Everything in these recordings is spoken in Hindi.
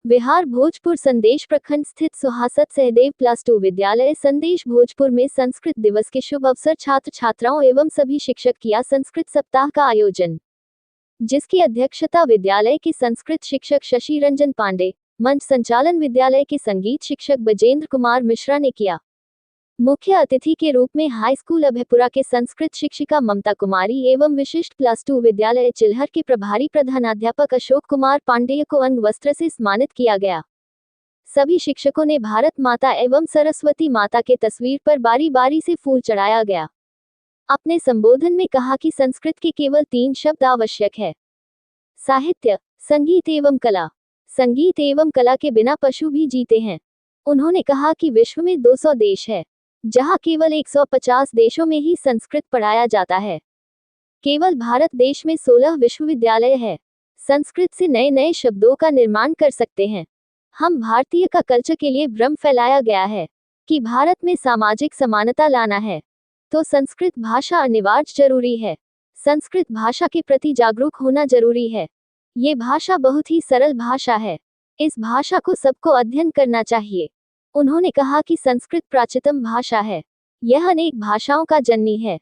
विहार भोजपुर संदेश प्रखंड स्थित सुहासत सहदेव +2 विद्यालय संदेश भोजपुर में संस्कृत दिवस के शुभ अवसर छात्र छात्राओं एवं सभी शिक्षक किया संस्कृत सप्ताह का आयोजन, जिसकी अध्यक्षता विद्यालय के संस्कृत शिक्षक शशि रंजन पांडे, मंच संचालन विद्यालय के संगीत शिक्षक बजेंद्र कुमार मिश्रा ने किया। मुख्य अतिथि के रूप में हाई स्कूल अभयपुरा के संस्कृत शिक्षिका ममता कुमारी एवं विशिष्ट +2 विद्यालय चिल्हर के प्रभारी प्रधानाध्यापक अशोक कुमार पांडेय को अंग वस्त्र से सम्मानित किया गया। सभी शिक्षकों ने भारत माता एवं सरस्वती माता के तस्वीर पर बारी बारी से फूल चढ़ाया गया। अपने संबोधन में कहा कि संस्कृत के केवल 3 शब्द आवश्यक है: साहित्य, संगीत एवं कला। संगीत एवं कला के बिना पशु भी जीते हैं। उन्होंने कहा कि विश्व में 200 देश है, जहां केवल 150 देशों में ही संस्कृत पढ़ाया जाता है। केवल भारत देश में 16 विश्वविद्यालय है। संस्कृत से नए नए शब्दों का निर्माण कर सकते हैं। हम भारतीय का कल्चर के लिए भ्रम फैलाया गया है कि भारत में सामाजिक समानता लाना है तो संस्कृत भाषा अनिवार्य जरूरी है। संस्कृत भाषा के प्रति जागरूक होना जरूरी है। ये भाषा बहुत ही सरल भाषा है। इस भाषा को सबको अध्ययन करना चाहिए। उन्होंने कहा कि संस्कृत प्राचीनतम भाषा है। यह अनेक भाषाओं का जननी है,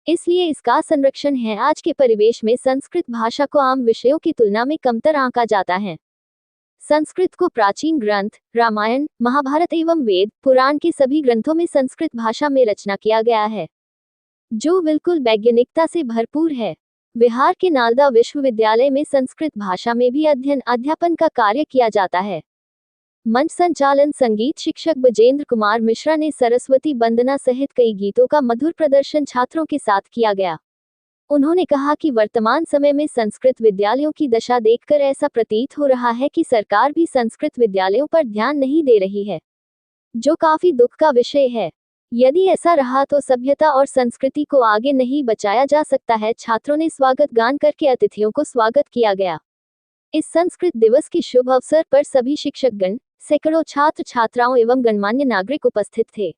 इसलिए इसका संरक्षण है। आज के परिवेश में संस्कृत भाषा को आम विषयों की तुलना में कमतर आंका जाता है। संस्कृत को प्राचीन ग्रंथ, रामायण, महाभारत एवं वेद, पुराण के सभी ग्रंथों में संस्कृत भाषा में रचना किया गया है, जो बिल्कुल वैज्ञानिकता से भरपूर है। बिहार के नालंदा विश्वविद्यालय में संस्कृत भाषा में भी अध्ययन अध्यापन का कार्य किया जाता है। मंच संचालन संगीत शिक्षक बजेंद्र कुमार मिश्रा ने सरस्वती वंदना सहित कई गीतों का मधुर प्रदर्शन छात्रों के साथ किया गया। उन्होंने कहा कि वर्तमान समय में संस्कृत विद्यालयों की दशा देखकर ऐसा प्रतीत हो रहा है कि सरकार भी संस्कृत विद्यालयों पर ध्यान नहीं दे रही है, जो काफी दुख का विषय है। यदि ऐसा रहा तो सभ्यता और संस्कृति को आगे नहीं बचाया जा सकता है। छात्रों ने स्वागत गान करके अतिथियों को स्वागत किया गया। इस संस्कृत दिवस के शुभ अवसर पर सभी शिक्षकगण, सैकड़ों छात्र छात्राओं एवं गणमान्य नागरिक उपस्थित थे।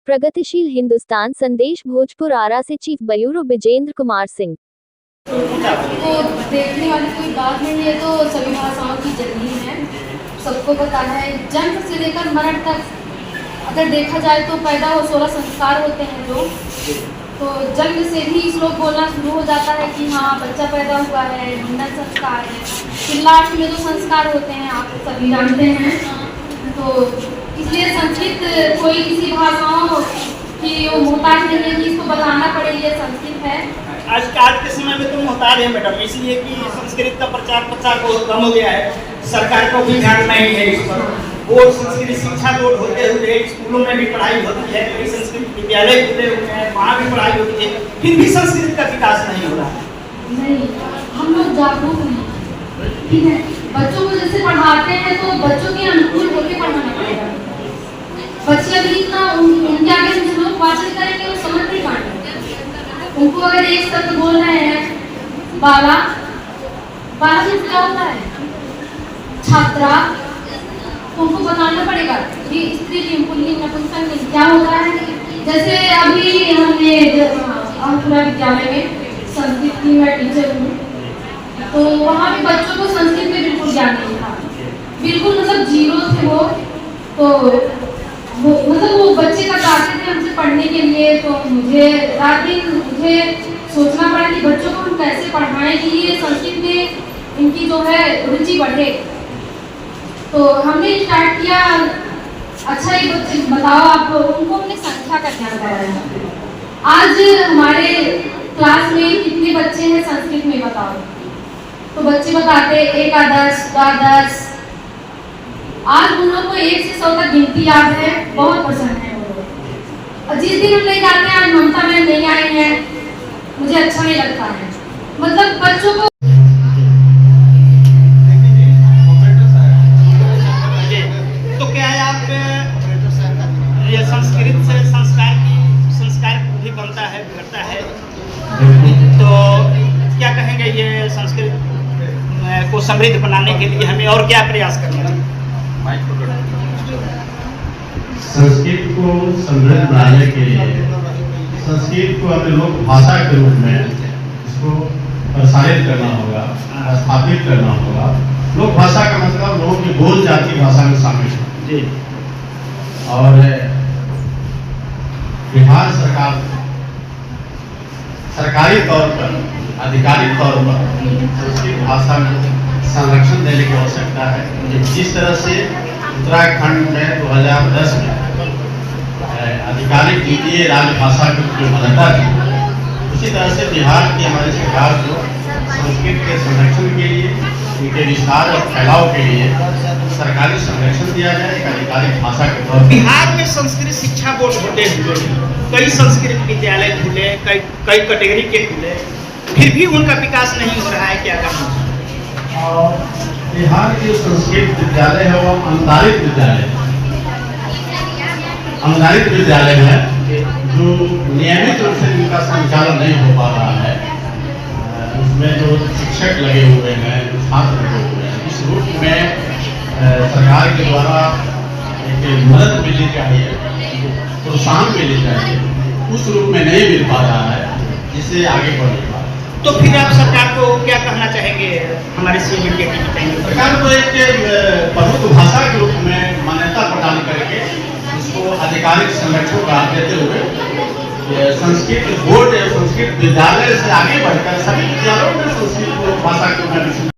प्रगतिशील हिंदुस्तान संदेश भोजपुर आरा से चीफ ब्यूरो बिजेंद्र कुमार सिंह। तो देखने वाली कोई बात नहीं है, तो सभी भाषाओं की जननी है, सबको पता है। जन्म से लेकर मरण तक अगर देखा जाए तो पैदा हो 16 संस्कार होते हैं जो, तो जन्म से ही श्लोक बोलना शुरू हो जाता है कि हाँ बच्चा पैदा हुआ है, मुंडन संस्कार है। फिर लास्ट में जो संस्कार होते हैं आप सभी जानते हैं। तो इसलिए संस्कृत कोई किसी भाषाओं की वो मोहताज नहीं है कि इसको बताना पड़े ये संस्कृत है। आज के समय में तो मोहताज है मैडम, इसलिए कि संस्कृत का प्रचार प्रसार बहुत कम हो गया है। सरकार को भी ध्यान नहीं है इस पर। और संस्कृत शिक्षा बोर्ड होते हुए स्कूलों में भी पढ़ाई होती है, कई संस्कृत विद्यालय खुले हुए हैं, वहाँ भी पढ़ाई होती है, फिर भी संस्कृत का विकास नहीं हो रहा है। नहीं, हम लोग जागरूक नहीं, ठीक है। बच्चों को जैसे पढ़ाते हैं तो बच्चों के अनुकूल होकर पढ़ाना पड़ेगा। बच्चे अभी इतना उनके आगे हम लोग वाचन करेंगे वो समझ नहीं पाएंगे। उनको अगर एक शब्द बोल रहे हैं बाला, बाला से क्या होता है? छात्रा, उनको बताना पड़ेगा कि स्त्रीलिंग, पुल्लिंग, नपुंसकलिंग क्या होता है। जैसे अभी हमने अभयपुरा विद्यालय में संस्कृत की मैं टीचर हूँ, तो वहाँ भी बच्चों को संस्कृत में बिल्कुल ज्ञान नहीं था, बिल्कुल मतलब जीरो थे वो। तो वो बच्चे का चाहते थे हमसे पढ़ने के लिए, तो मुझे रात दिन मुझे सोचना पड़ा कि बच्चों को हम कैसे पढ़ाएं कि ये संस्कृत में इनकी जो है रुचि बढ़े। तो हमने स्टार्ट किया, अच्छा ये बच्चे बताओ आप, उनको हमने संख्या का ध्यान कराया। आज हमारे क्लास में कितने बच्चे हैं संस्कृत में बताओ? तो बच्चे बताते एकादश, द्वादश। आज उन लोगों को 1 से 100 तक गिनती याद है, बहुत पसंद है वो लोग। और जिस दिन हम ले जाते हैं आज ममता मैम नहीं आई है, मुझे अच्छा नहीं लगता है। मतलब बच्चों को ये संस्कृत से संस्कार भी बनता है, बिगड़ता है। तो क्या कहेंगे, ये संस्कृत को समृद्ध बनाने के लिए हमें और क्या प्रयास करना चाहिए? संस्कृत को समृद्ध बनाने के लिए संस्कृत को अपने लोक भाषा के रूप में इसको प्रसारित करना होगा, स्थापित करना होगा। लोक भाषा का मतलब लोगों की बोल जाती भाषा में शामिल है जी। और बिहार सरकार सरकारी तौर पर, आधिकारिक तौर पर संस्कृत भाषा में संरक्षण देने की आवश्यकता है। जिस तरह से उत्तराखंड में 2010 में आधिकारिक द्वितीय राजभाषा की जो मान्यता थी, उसी तरह से बिहार की हमारी सरकार को संस्कृत के संरक्षण के लिए, उनके विस्तार और फैलाव के लिए सरकारी संरक्षण दिया जाए एक आधिकारिक भाषा के तौर पर। बिहार में संस्कृत शिक्षा बोर्ड होते हुए कई संस्कृत विद्यालय खुले, कई कैटेगरी के खुले, फिर भी उनका विकास नहीं हो रहा है, क्या कहना? और बिहार के संस्कृत विद्यालय है वो अनुदानित विद्यालय है, अनुदानित विद्यालय है जो नियमित रूप से इनका संचालन नहीं हो पा रहा है। उसमें जो शिक्षक लगे हुए हैं, जो छात्र लगे हुए हैं, इस रूप में सरकार के द्वारा एक मदद मिलनी चाहिए, प्रोत्साहन मिलनी चाहिए, उस रूप में नहीं मिल पा रहा है, जिससे आगे बढ़ नहीं पा रहा है। तो फिर आप सरकार को क्या कहना चाहेंगे? हमारे सीएम इंडिया की बताएंगे सरकार को एक प्रमुख भाषा के रूप में मान्यता प्रदान करके उसको आधिकारिक संरक्षण का देते हुए संस्कृत बोर्ड या संस्कृत विद्यालय से आगे बढ़कर सभी विद्यालयों में संस्कृत भाषा को